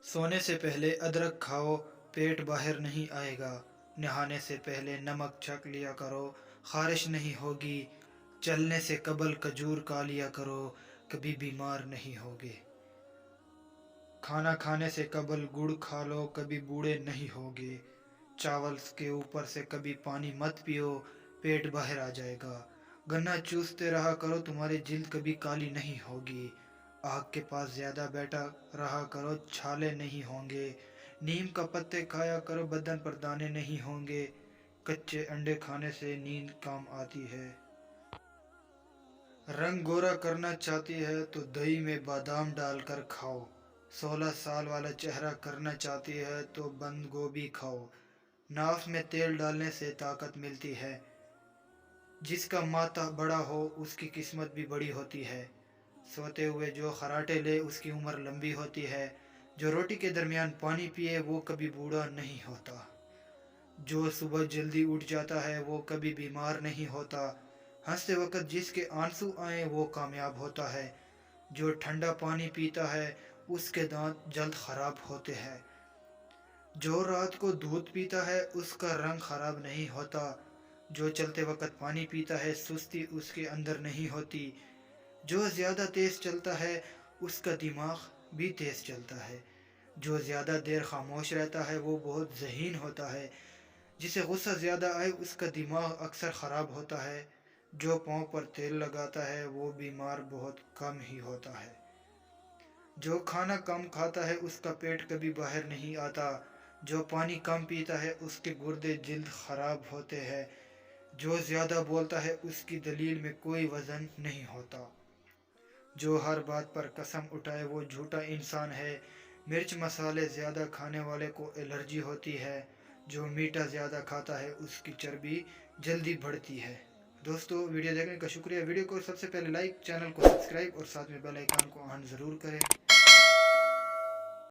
सोने से पहले अदरक खाओ, पेट बाहर नहीं आएगा। नहाने से पहले नमक छक लिया करो, खारिश नहीं होगी। चलने से कबल खजूर खा लिया करो, कभी बीमार नहीं होगे। खाना खाने से कबल गुड़ खा लो, कभी बूढ़े नहीं होगे। चावल के ऊपर से कभी पानी मत पियो, पेट बाहर आ जाएगा। गन्ना चूसते रहा करो, तुम्हारी जिल्द कभी काली नहीं होगी। आग के पास ज़्यादा बैठा रहा करो, छाले नहीं होंगे। नीम का पत्ते खाया करो, बदन पर दाने नहीं होंगे। कच्चे अंडे खाने से नींद काम आती है। रंग गोरा करना चाहती है तो दही में बादाम डालकर खाओ। 16 साल वाला चेहरा करना चाहती है तो बंद गोभी खाओ। नाफ में तेल डालने से ताकत मिलती है। जिसका माथा बड़ा हो उसकी किस्मत भी बड़ी होती है। सोते हुए जो खराटे ले उसकी उम्र लंबी होती है। जो रोटी के दरमियान पानी पिए वो कभी बूढ़ा नहीं होता। जो सुबह जल्दी उठ जाता है वो कभी बीमार नहीं होता। हंसते वक्त जिसके आंसू आए वो कामयाब होता है। जो ठंडा पानी पीता है उसके दांत जल्द खराब होते हैं। जो रात को दूध पीता है उसका रंग खराब नहीं होता। जो चलते वक्त पानी पीता है सुस्ती उसके अंदर नहीं होती। जो ज़्यादा तेज़ चलता है उसका दिमाग भी तेज़ चलता है। जो ज़्यादा देर खामोश रहता है वो बहुत ज़हीन होता है। जिसे गुस्सा ज़्यादा आए उसका दिमाग अक्सर ख़राब होता है। जो पाँव पर तेल लगाता है वो बीमार बहुत कम ही होता है। जो खाना कम खाता है उसका पेट कभी बाहर नहीं आता। जो पानी कम पीता है उसके गुर्दे जल्द ख़राब होते हैं। जो ज़्यादा बोलता है उसकी दलील में कोई वज़न नहीं होता। जो हर बात पर कसम उठाए वो झूठा इंसान है। मिर्च मसाले ज़्यादा खाने वाले को एलर्जी होती है। जो मीठा ज़्यादा खाता है उसकी चर्बी जल्दी बढ़ती है। दोस्तों, वीडियो देखने का शुक्रिया। वीडियो को सबसे पहले लाइक, चैनल को सब्सक्राइब और साथ में बेल आइकन को ऑन ज़रूर करें।